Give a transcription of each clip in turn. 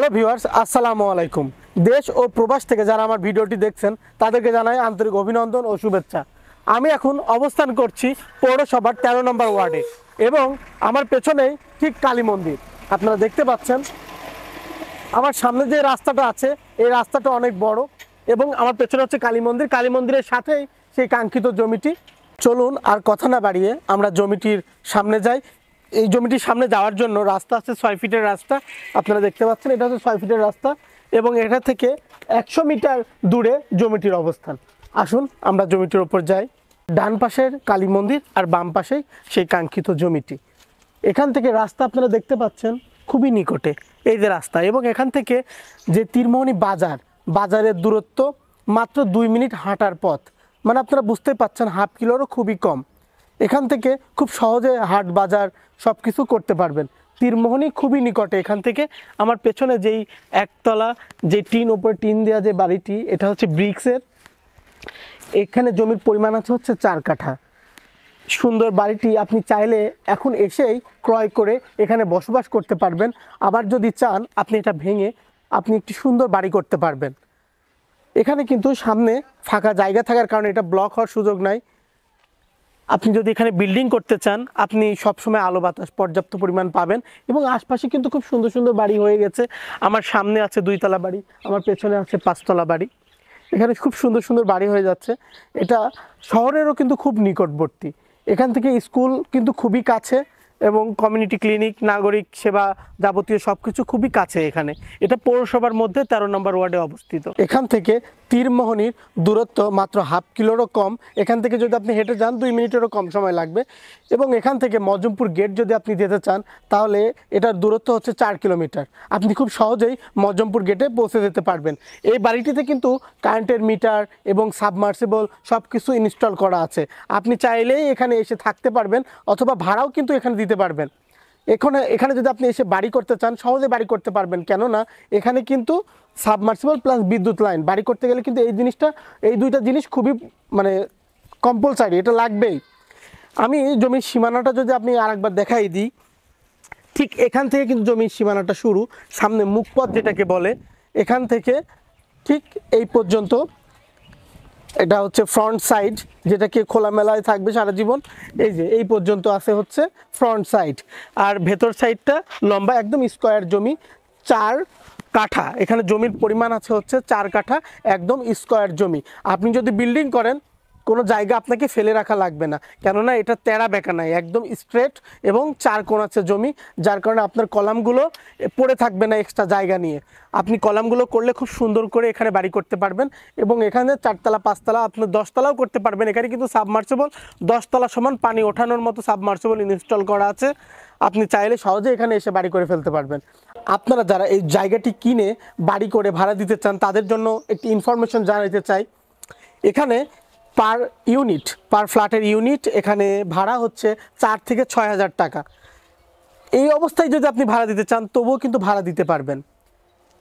Hello viewers, আসসালামু আলাইকুম। দেশ ও প্রবাস থেকে যারা আমার ভিডিওটি দেখছেন তাদেরকে জানাই আন্তরিক অভিনন্দন ও শুভেচ্ছা। আমি এখন অবস্থান করছি পৌরসভার 13 নম্বর ওয়ার্ডে এবং আমার পেছনেই ঠিক কালী মন্দির আপনারা দেখতে পাচ্ছেন। আমার সামনে যে রাস্তাটা আছে এই রাস্তাটা অনেক বড় এবং আমার পেছনে হচ্ছে কালী মন্দির। কালী মন্দিরের সাথেই সেই কাঙ্ক্ষিত জমিটি। চলুন আর কথা না বাড়িয়ে আমরা জমিটির সামনে যাই। এই জমিটির সামনে যাওয়ার জন্য রাস্তা আছে 6 ফিটের রাস্তা, আপনারা দেখতে পাচ্ছেন। এটা হচ্ছে 6 ফিটের রাস্তা এবং এটা থেকে 100 মিটার দূরে জমিটির অবস্থান। আসুন আমরা জমিটির ওপর যাই। ডান পাশের কালী মন্দির আর বাম পাশেই সেই কাঙ্ক্ষিত জমিটি। এখান থেকে রাস্তা আপনারা দেখতে পাচ্ছেন খুবই নিকটে, এই যে রাস্তা। এবং এখান থেকে যে তীরমোহনী বাজারের দূরত্ব মাত্র 2 মিনিট হাঁটার পথ, মানে আপনারা বুঝতে পাচ্ছেন হাফ কিলোরও খুবই কম। এখান থেকে খুব সহজে হাট বাজার সব কিছু করতে পারবেন। তীরমোহনী খুবই নিকটে এখান থেকে। আমার পেছনে যেই একতলা যে উপরে টিন দেওয়া যে বাড়িটি, এটা হচ্ছে ব্রিক্সের। এখানে জমির পরিমাণ আছে হচ্ছে 4 কাঠা। সুন্দর বাড়িটি আপনি চাইলে এখন এসেই ক্রয় করে এখানে বসবাস করতে পারবেন। আবার যদি চান আপনি এটা ভেঙে আপনি একটি সুন্দর বাড়ি করতে পারবেন। এখানে কিন্তু সামনে ফাঁকা জায়গা থাকার কারণে এটা ব্লক হওয়ার সুযোগ নাই। আপনি যদি এখানে বিল্ডিং করতে চান আপনি সবসময় আলো বাতাস পর্যাপ্ত পরিমাণ পাবেন। এবং আশপাশে কিন্তু খুব সুন্দর সুন্দর বাড়ি হয়ে গেছে। আমার সামনে আছে 2 তলা বাড়ি, আমার পেছনে আছে 5 তলা বাড়ি। এখানে খুব সুন্দর সুন্দর বাড়ি হয়ে যাচ্ছে। এটা শহরেরও কিন্তু খুব নিকটবর্তী। এখান থেকে স্কুল কিন্তু খুবই কাছে এবং কমিউনিটি ক্লিনিক, নাগরিক সেবা যাবতীয় সব কিছু খুবই কাছে এখানে। এটা পৌরসভার মধ্যে 13 নম্বর ওয়ার্ডে অবস্থিত। এখান থেকে তীরমোহনীর দূরত্ব মাত্র হাফ কিলোরও কম। এখান থেকে যদি আপনি হেঁটে যান 2 মিনিটেরও কম সময় লাগবে। এবং এখান থেকে মজমপুর গেট যদি আপনি যেতে চান তাহলে এটার দূরত্ব হচ্ছে 4 কিলোমিটার। আপনি খুব সহজেই মজমপুর গেটে পৌঁছে যেতে পারবেন। এই বাড়িটিতে কিন্তু কারেন্টের মিটার এবং সাবমার্সিবল সব কিছু ইনস্টল করা আছে। আপনি চাইলেই এখানে এসে থাকতে পারবেন অথবা ভাড়াও কিন্তু এখানে দিতে পারবেন। এখানে যদি আপনি এসে বাড়ি করতে চান সহজে বাড়ি করতে পারবেন, কেননা এখানে কিন্তু সাবমার্সিবল প্লাস বিদ্যুৎ লাইন। বাড়ি করতে গেলে কিন্তু এই দুইটা জিনিস খুবই মানে কম্পালসারি, এটা লাগবেই। আমি জমির সীমানাটা যদি আপনি আরেকবার দেখাই দিই, ঠিক এখান থেকে কিন্তু জমির সীমানাটা শুরু। সামনে মুখপথ যেটাকে বলে, এখান থেকে ঠিক এই পর্যন্ত এটা হচ্ছে ফ্রন্ট সাইড, যেটাকে খোলামেলায় থাকবে সারা জীবন। এই যে এই পর্যন্ত আছে হচ্ছে ফ্রন্ট সাইড। আর ভেতর সাইডটা লম্বা একদম স্কোয়ার জমি, 4 কাঠা। এখানে জমির পরিমাণ আছে হচ্ছে 4 কাঠা, একদম স্কোয়ার জমি। আপনি যদি বিল্ডিং করেন কোনো জায়গা আপনাকে ফেলে রাখা লাগবে না, কেননা এটা তেড়া বেঁকা নাই, একদম স্ট্রেট এবং 4 কোণ আছে জমি, যার কারণে আপনার কলামগুলো পড়ে থাকবে না এক্সট্রা জায়গা নিয়ে। আপনি কলামগুলো করলে খুব সুন্দর করে এখানে বাড়ি করতে পারবেন। এবং এখানে 4 তলা 5 তলা আপনি 10 তলাও করতে পারবেন। এখানে কিন্তু সাবমার্সিবল 10 তলা সমান পানি ওঠানোর মতো সাবমার্সিবল ইনস্টল করা আছে। আপনি চাইলে সহজে এখানে এসে বাড়ি করে ফেলতে পারবেন। আপনারা যারা এই জায়গাটি কিনে বাড়ি করে ভাড়া দিতে চান তাদের জন্য একটি ইনফরমেশন জানাতে চাই। এখানে পার ফ্ল্যাটের ইউনিট এখানে ভাড়া হচ্ছে 4 থেকে 6 হাজার টাকা। এই অবস্থায় যদি আপনি ভাড়া দিতে চান তবুও কিন্তু ভাড়া দিতে পারবেন।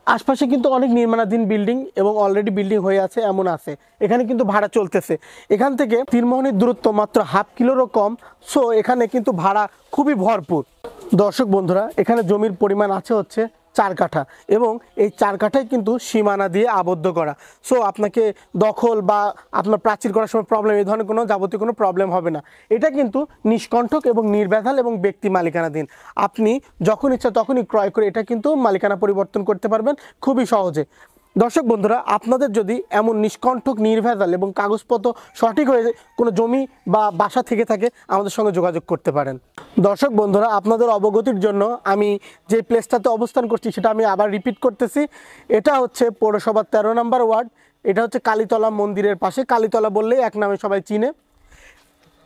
আশপাশে কিন্তু অনেক নির্মাণাধীন বিল্ডিং এবং অলরেডি বিল্ডিং হয়ে আছে এমন আছে, এখানে কিন্তু ভাড়া চলতেছে। এখান থেকে তীরমোহনীর দূরত্ব মাত্র হাফ কিলোরও কম। সো এখানে কিন্তু ভাড়া খুবই ভরপুর। দর্শক বন্ধুরা, এখানে জমির পরিমাণ আছে হচ্ছে 4 কাঠা এবং এই 4 কাঠায় কিন্তু সীমানা দিয়ে আবদ্ধ করা। সো আপনাকে দখল বা আপনার প্রাচীর করার সময় প্রবলেম, এই ধরনের কোনো যাবতীয় কোনো প্রবলেম হবে না। এটা কিন্তু নিষ্কণ্টক এবং নির্ভেজাল এবং ব্যক্তি মালিকানাধীন। আপনি যখন ইচ্ছা তখনই ক্রয় করে এটা কিন্তু মালিকানা পরিবর্তন করতে পারবেন খুবই সহজে। দর্শক বন্ধুরা, আপনাদের যদি এমন নিষ্কণ্টক, নির্ভেজাল এবং কাগজপত্র সঠিক হয়ে কোনো জমি বা বাসা থেকে থাকে আমাদের সঙ্গে যোগাযোগ করতে পারেন। দর্শক বন্ধুরা, আপনাদের অবগতির জন্য আমি যে প্লেসটাতে অবস্থান করছি সেটা আমি আবার রিপিট করতেছি। এটা হচ্ছে পৌরসভার 13 নম্বর ওয়ার্ড। এটা হচ্ছে কালীতলা মন্দিরের পাশে। কালীতলা বললেই এক নামে সবাই চিনে।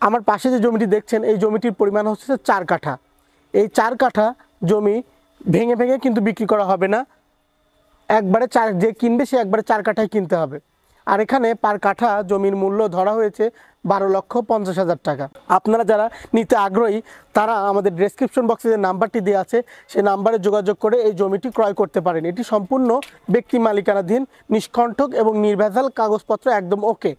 আমার পাশে যে জমিটি দেখছেন এই জমিটির পরিমাণ হচ্ছে 4 কাঠা। এই 4 কাঠা জমি ভেঙে ভেঙে কিন্তু বিক্রি করা হবে না। একবারে যে কিনবে সে একবারে 4 কাঠায় কিনতে হবে। আর এখানে পার কাঠা জমির মূল্য ধরা হয়েছে 12,50,000 টাকা। আপনারা যারা নিতে আগ্রহী তারা আমাদের ডেসক্রিপশন বক্সে যে নাম্বারটি দেওয়া আছে সেই নাম্বারে যোগাযোগ করে এই জমিটি ক্রয় করতে পারেন। এটি সম্পূর্ণ ব্যক্তি মালিকানাধীন, নিষ্কণ্টক এবং নির্ভেজাল, কাগজপত্র একদম ওকে।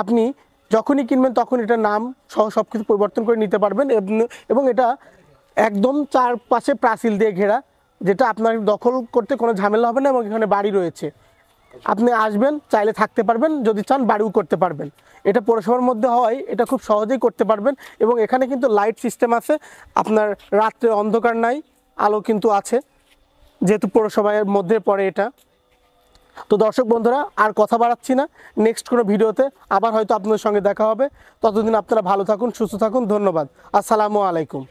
আপনি যখনই কিনবেন তখন এটার নাম সহ সব কিছু পরিবর্তন করে নিতে পারবেন। এবং এটা একদম চারপাশে প্রাচীর দিয়ে ঘেরা, যেটা আপনার দখল করতে কোনো ঝামেলা হবে না এবং এখানে বাড়ি রয়েছে। আপনি আসবেন, চাইলে থাকতে পারবেন, যদি চান বাড়িও করতে পারবেন। এটা পৌরসভার মধ্যে হয়, এটা খুব সহজেই করতে পারবেন। এবং এখানে কিন্তু লাইট সিস্টেম আছে, আপনার রাত্রে অন্ধকার নাই, আলো কিন্তু আছে, যেহেতু পৌরসভার মধ্যে পড়ে এটা। তো দর্শক বন্ধুরা, আর কথা বাড়াচ্ছি না, নেক্সট কোনো ভিডিওতে আবার হয়তো আপনাদের সঙ্গে দেখা হবে। ততদিন আপনারা ভালো থাকুন, সুস্থ থাকুন, ধন্যবাদ, আসসালামু আলাইকুম।